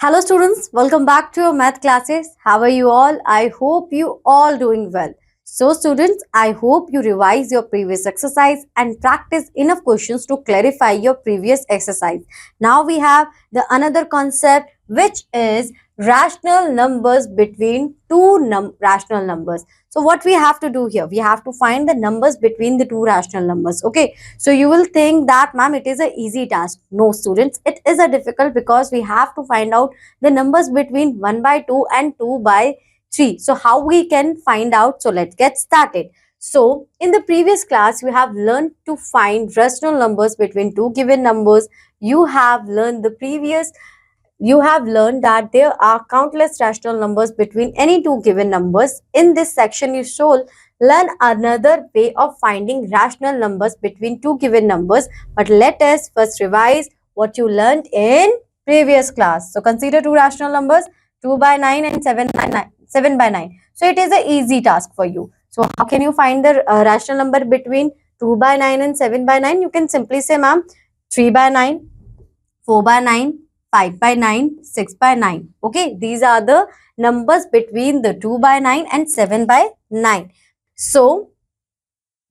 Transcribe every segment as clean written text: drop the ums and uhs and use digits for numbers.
Hello students, welcome back to your math classes. How are you all? I hope you all doing well. So students, I hope you revise your previous exercise and practice enough questions to clarify your previous exercise. Now we have the another concept which is rational numbers between two rational numbers. So what we have to do here? We have to find the numbers between the two rational numbers. Okay. So you will think that ma'am it is a easy task. No students, it is a difficult because we have to find out the numbers between 1 by 2 and 2 by 3. So how we can find out? So let's get started. So in the previous class, you have learned to find rational numbers between two given numbers. You have learned that there are countless rational numbers between any two given numbers. In this section, you shall learn another way of finding rational numbers between two given numbers. But let us first revise what you learned in previous class. So consider two rational numbers, 2 by 9 and 7 by 9. So it is an easy task for you. So how can you find the rational number between 2 by 9 and 7 by 9? You can simply say, ma'am, 3 by 9, 4 by 9, 5 by 9, 6 by 9. Okay, these are the numbers between the 2 by 9 and 7 by 9. So,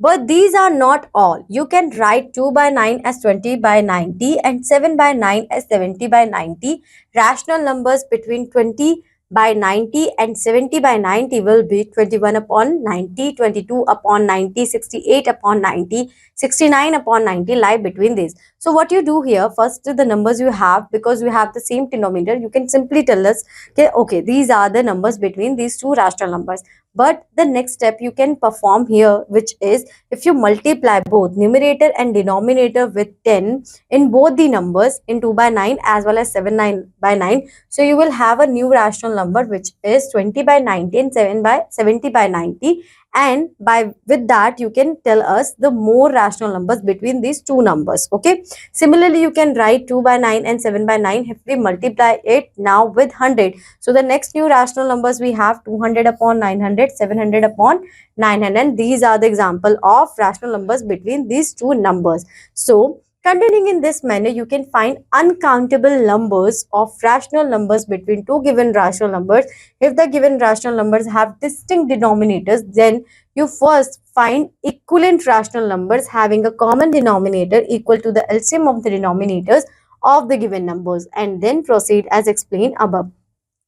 but these are not all. You can write 2 by 9 as 20 by 90 and 7 by 9 as 70 by 90. Rational numbers between 20 by 90 and 70 by 90 will be 21 upon 90, 22 upon 90, 68 upon 90, 69 upon 90 lie between these. So what you do here, first the numbers you have, because we have the same denominator, you can simply tell us, okay, these are the numbers between these two rational numbers. But the next step you can perform here, which is if you multiply both numerator and denominator with 10 in both the numbers in 2 by 9 as well as 7 by 9. So you will have a new rational number which is 20 by 90 and 70 by 90. And with that you can tell us the more rational numbers between these two numbers. Okay. Similarly, you can write 2 by 9 and 7 by 9 if we multiply it now with 100. So the next new rational numbers we have 200 upon 900, 700 upon 900. And these are the example of rational numbers between these two numbers. So continuing in this manner, you can find uncountable numbers of rational numbers between two given rational numbers. If the given rational numbers have distinct denominators, then you first find equivalent rational numbers having a common denominator equal to the LCM of the denominators of the given numbers and then proceed as explained above.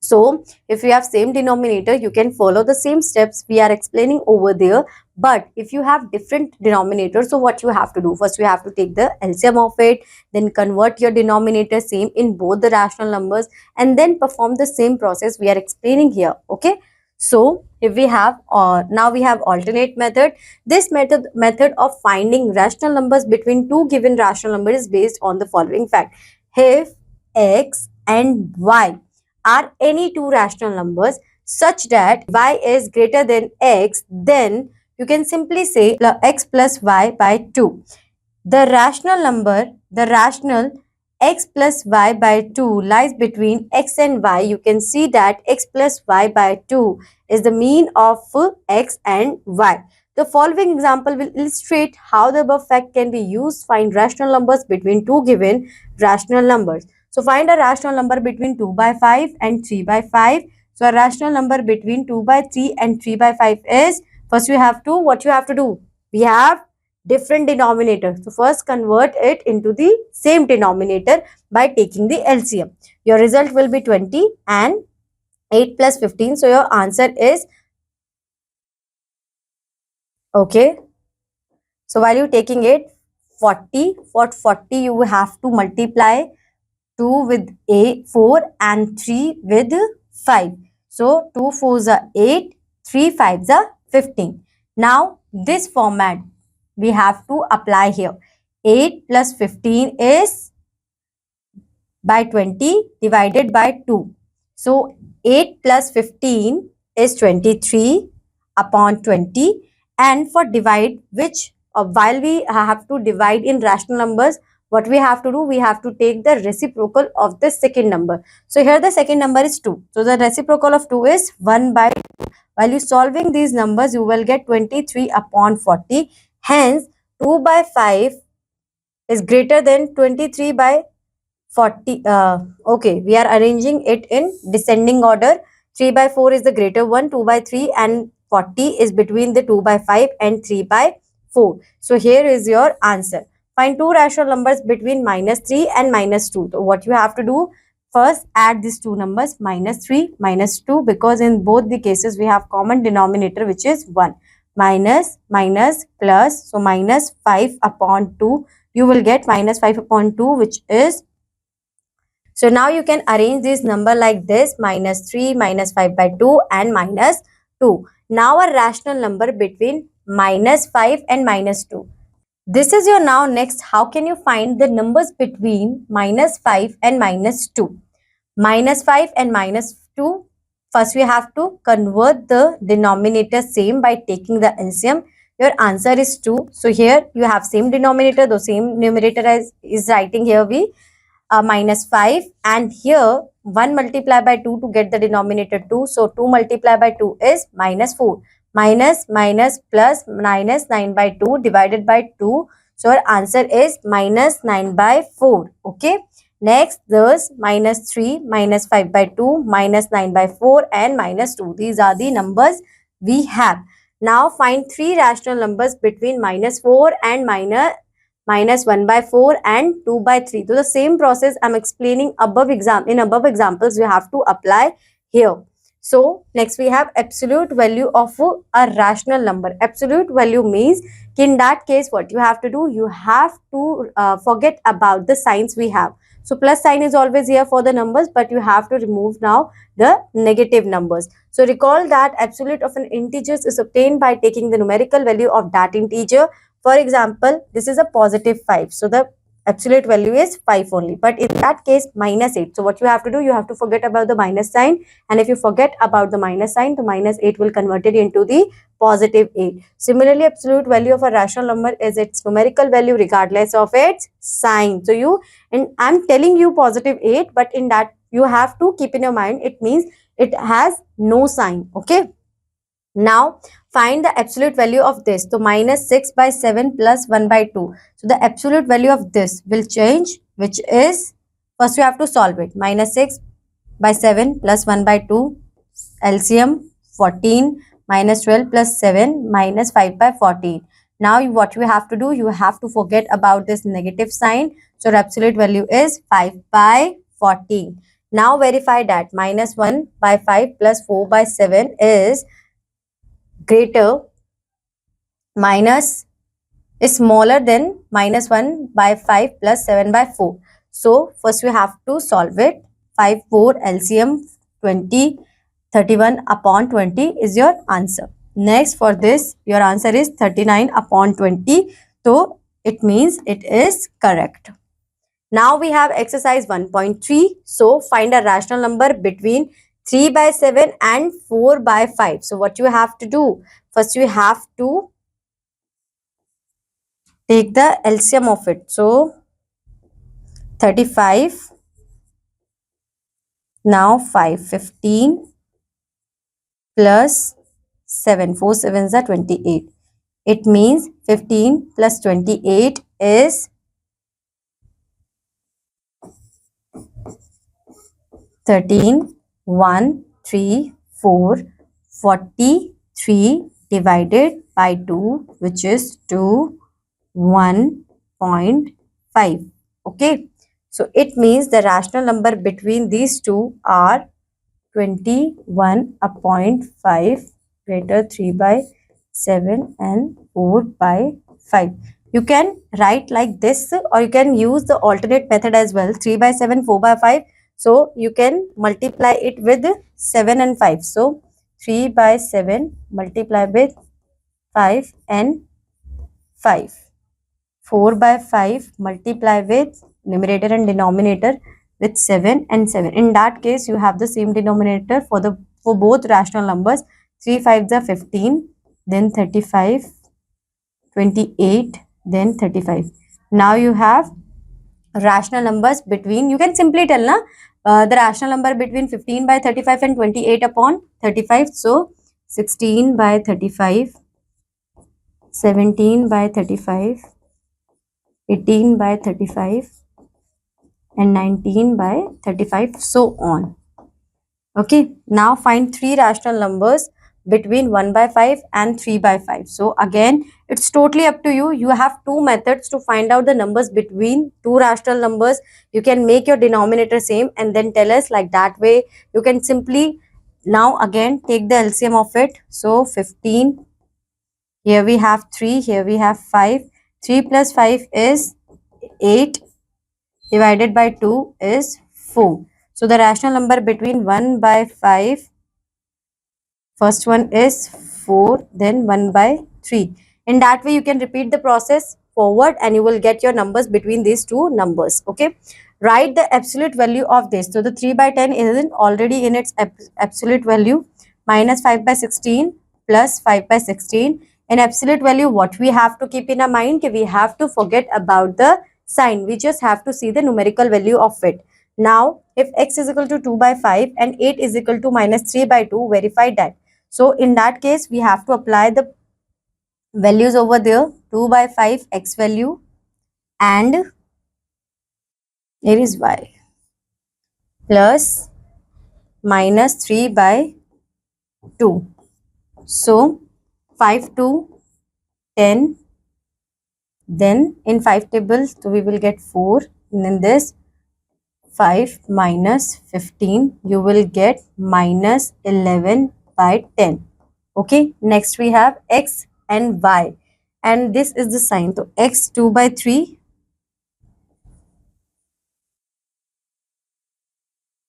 So if you have same denominator, you can follow the same steps we are explaining over there. But if you have different denominators, so what you have to do? First, you have to take the LCM of it, then convert your denominator same in both the rational numbers, and then perform the same process we are explaining here. Okay. So if we have now we have alternate method. This method of finding rational numbers between two given rational numbers is based on the following fact. If x and y are any two rational numbers such that y is greater than x, then you can simply say x plus y by 2. The rational x plus y by 2 lies between x and y. You can see that x plus y by 2 is the mean of x and y. The following example will illustrate how the above fact can be used to find rational numbers between two given rational numbers. So find a rational number between 2 by 5 and 3 by 5. So a rational number between 2 by 3 and 3 by 5 is, first what you have to do? We have different denominator. So first convert it into the same denominator by taking the LCM. Your result will be 20 and 8 plus 15. So your answer is, okay. So while you taking it 40, for 40 you have to multiply 2 with 4 and 3 with 5. So 2 4s are 8, 3 5s are 15. Now this format we have to apply here. 8 plus 15 is by 20 divided by 2. So 8 plus 15 is 23 upon 20. And for divide, while we have to divide in rational numbers, what we have to do? We have to take the reciprocal of the second number. So here the second number is 2. So the reciprocal of 2 is 1 by 2. While you solving these numbers, you will get 23 upon 40. Hence, 2 by 5 is greater than 23 by 40. Okay, we are arranging it in descending order. 3 by 4 is the greater one, 2 by 3 and 40 is between the 2 by 5 and 3 by 4. So here is your answer. Find two rational numbers between -3 and -2. So what you have to do, first add these two numbers, -3, -2, because in both the cases we have common denominator, which is 1. Minus, minus, plus, so -5 upon 2, you will get -5 upon 2, which is, so now you can arrange this number like this, -3, -5 by 2 and -2. Now a rational number between -5 and -2. This is your now next. How can you find the numbers between -5 and -2? -5 and -2. First we have to convert the denominator same by taking the LCM. Your answer is 2. So here you have same denominator, the same numerator as is writing here we. -5, and here 1 multiply by 2 to get the denominator 2. So 2 multiply by 2 is -4. Minus plus -9 by 2 divided by 2. So our answer is -9 by 4. Okay. Next, thus -3, -5 by 2, -9 by 4 and -2. These are the numbers we have. Now find three rational numbers between -4 and -1 by 4 and 2 by 3. So the same process I'm explaining above examples we have to apply here. So next we have absolute value of a rational number. Absolute value means in that case what you have to do, you have to forget about the signs we have. So plus sign is always here for the numbers, but you have to remove now the negative numbers. So recall that absolute of an integer is obtained by taking the numerical value of that integer. For example, this is a positive 5. So the absolute value is 5 only. But in that case, -8. So what you have to do, you have to forget about the minus sign. And if you forget about the minus sign, the -8 will convert it into the positive 8. Similarly, absolute value of a rational number is its numerical value regardless of its sign. So and I'm telling you positive 8, but in that you have to keep in your mind, it means it has no sign. Okay. Now find the absolute value of this. So -6 by 7 plus 1 by 2. So the absolute value of this will change, which is, first you have to solve it. -6 by 7 plus 1 by 2, LCM 14, -12 plus 7, -5 by 14. Now what you have to do, you have to forget about this negative sign. So the absolute value is 5 by 14. Now verify that -1 by 5 plus 4 by 7 is greater, minus is smaller than -1 by 5 plus 7 by 4. So first we have to solve it. 5, 4, LCM 20, 31 upon 20 is your answer. Next, for this, your answer is 39 upon 20. So it means it is correct. Now we have exercise 1.3. So find a rational number between 3 by 7 and 4 by 5. So what you have to do? First you have to take the LCM of it. So 35. Now 5, 15 plus 7. 4 sevens are 28. It means 15 plus 28 is 13. 1, 3, 4, 43 divided by 2, which is 2, 1.5. Okay. So it means the rational number between these two are 21.5 greater 3 by 7 and 4 by 5. You can write like this, or you can use the alternate method as well. 3 by 7, 4 by 5. So you can multiply it with 7 and 5. So 3 by 7 multiply with 5 and 5. 4 by 5 multiply with numerator and denominator with 7 and 7. In that case, you have the same denominator for both rational numbers. 3 5s are 15, then 35, 28, then 35. Now you have rational numbers between, you can simply tell the rational number between 15 by 35 and 28 upon 35. So 16 by 35, 17 by 35, 18 by 35, and 19 by 35, so on. Okay, now find three rational numbers between 1 by 5 and 3 by 5. So again, it's totally up to you. You have two methods to find out the numbers between two rational numbers. You can make your denominator same and then tell us, like that way. You can simply now again take the LCM of it. So 15, here we have 3, here we have 5. 3 plus 5 is 8, divided by 2 is 4. So the rational number between 1 by 5, first one is 4, then 1 by 3. In that way, you can repeat the process forward and you will get your numbers between these two numbers. Okay. Write the absolute value of this. So the 3 by 10 isn't already in its absolute value. Minus 5 by 16 plus 5 by 16. In absolute value, what we have to keep in our mind, we have to forget about the sign. We just have to see the numerical value of it. Now, if x is equal to 2 by 5 and 8 is equal to minus 3 by 2, verify that. So in that case, we have to apply the values over there. 2 by 5 x value and here is y plus minus 3 by 2. So 5 to 10. Then in 5 tables, so we will get 4. And then this 5 minus 15, you will get minus 11 by 10. Okay, next we have x and y, and this is the sign. So x 2 by 3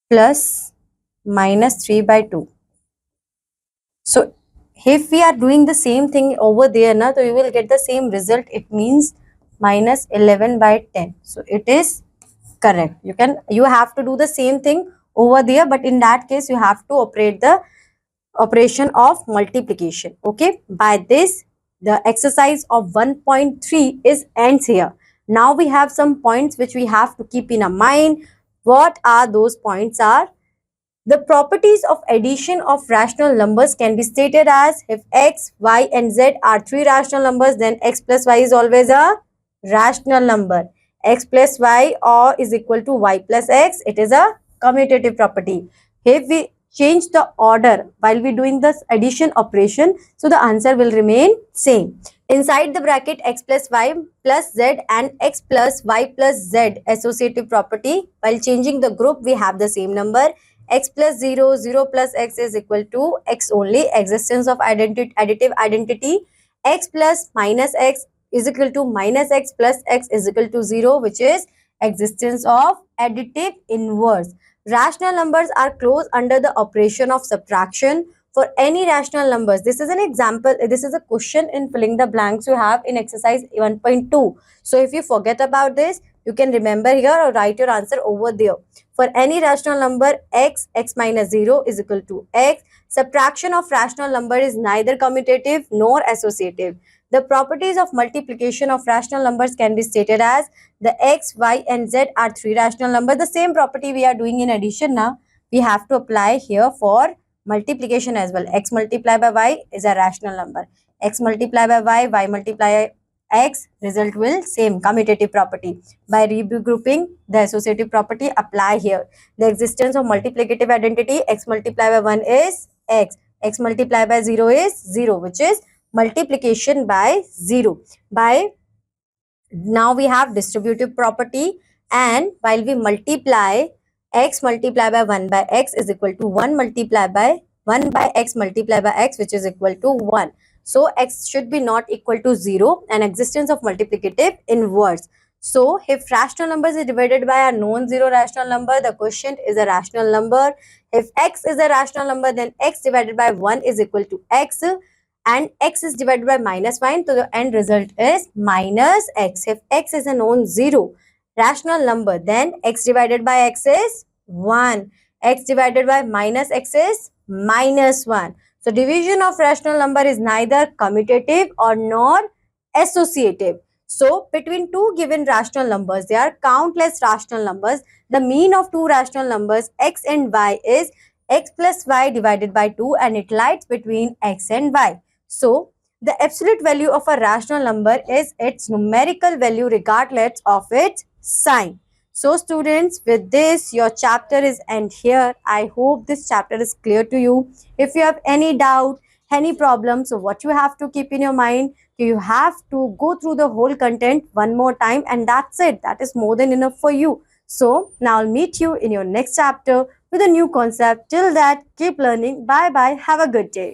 plus minus 3 by 2. So if we are doing the same thing over there now, so you will get the same result. It means minus 11 by 10. So it is correct. You have to do the same thing over there, but in that case you have to operate the operation of multiplication. Okay, by this the exercise of 1.3 is ends here. Now we have some points which we have to keep in our mind. What are those points? Are the properties of addition of rational numbers can be stated as, if x, y and z are three rational numbers, then x plus y is always a rational number. X plus y or is equal to y plus x, it is a commutative property. If we change the order while we doing this addition operation, so the answer will remain same. Inside the bracket, x plus y plus z and x plus y plus z associative property, while changing the group we have the same number. X plus 0, 0 plus x is equal to x only, existence of additive identity. X plus minus x is equal to minus x plus x is equal to 0, which is existence of additive inverse. Rational numbers are closed under the operation of subtraction for any rational numbers. This is an example. This is a question in filling the blanks you have in exercise 1.2. So if you forget about this, you can remember here or write your answer over there. For any rational number x, x minus 0 is equal to x. Subtraction of rational number is neither commutative nor associative. The properties of multiplication of rational numbers can be stated as, the x, y and z are three rational numbers. The same property we are doing in addition now, we have to apply here for multiplication as well. X multiplied by y is a rational number. X multiplied by y, y multiplied by x, result will same, commutative property. By regrouping the associative property, apply here. The existence of multiplicative identity, x multiplied by 1 is x. X multiplied by 0 is 0, which is multiplication by 0. By now we have distributive property, and while we multiply, x multiplied by 1 by x is equal to 1 multiplied by 1 by x multiplied by x, which is equal to 1. So x should be not equal to 0 and existence of multiplicative inverse. So if rational numbers is divided by a non-zero rational number, the quotient is a rational number. If x is a rational number, then x divided by 1 is equal to x, and x is divided by minus 1, so the end result is minus x. If x is a non-zero rational number, then x divided by x is 1. X divided by minus x is minus 1. So division of rational number is neither commutative or nor associative. So between two given rational numbers, there are countless rational numbers. The mean of two rational numbers x and y is x plus y divided by 2, and it lies between x and y. So the absolute value of a rational number is its numerical value regardless of its sign. So students, with this your chapter is end here. I hope this chapter is clear to you. If you have any doubt, any problem, so what you have to keep in your mind, you have to go through the whole content one more time, and that's it. That is more than enough for you. So now I'll meet you in your next chapter with a new concept. Till that, keep learning. Bye bye. Have a good day.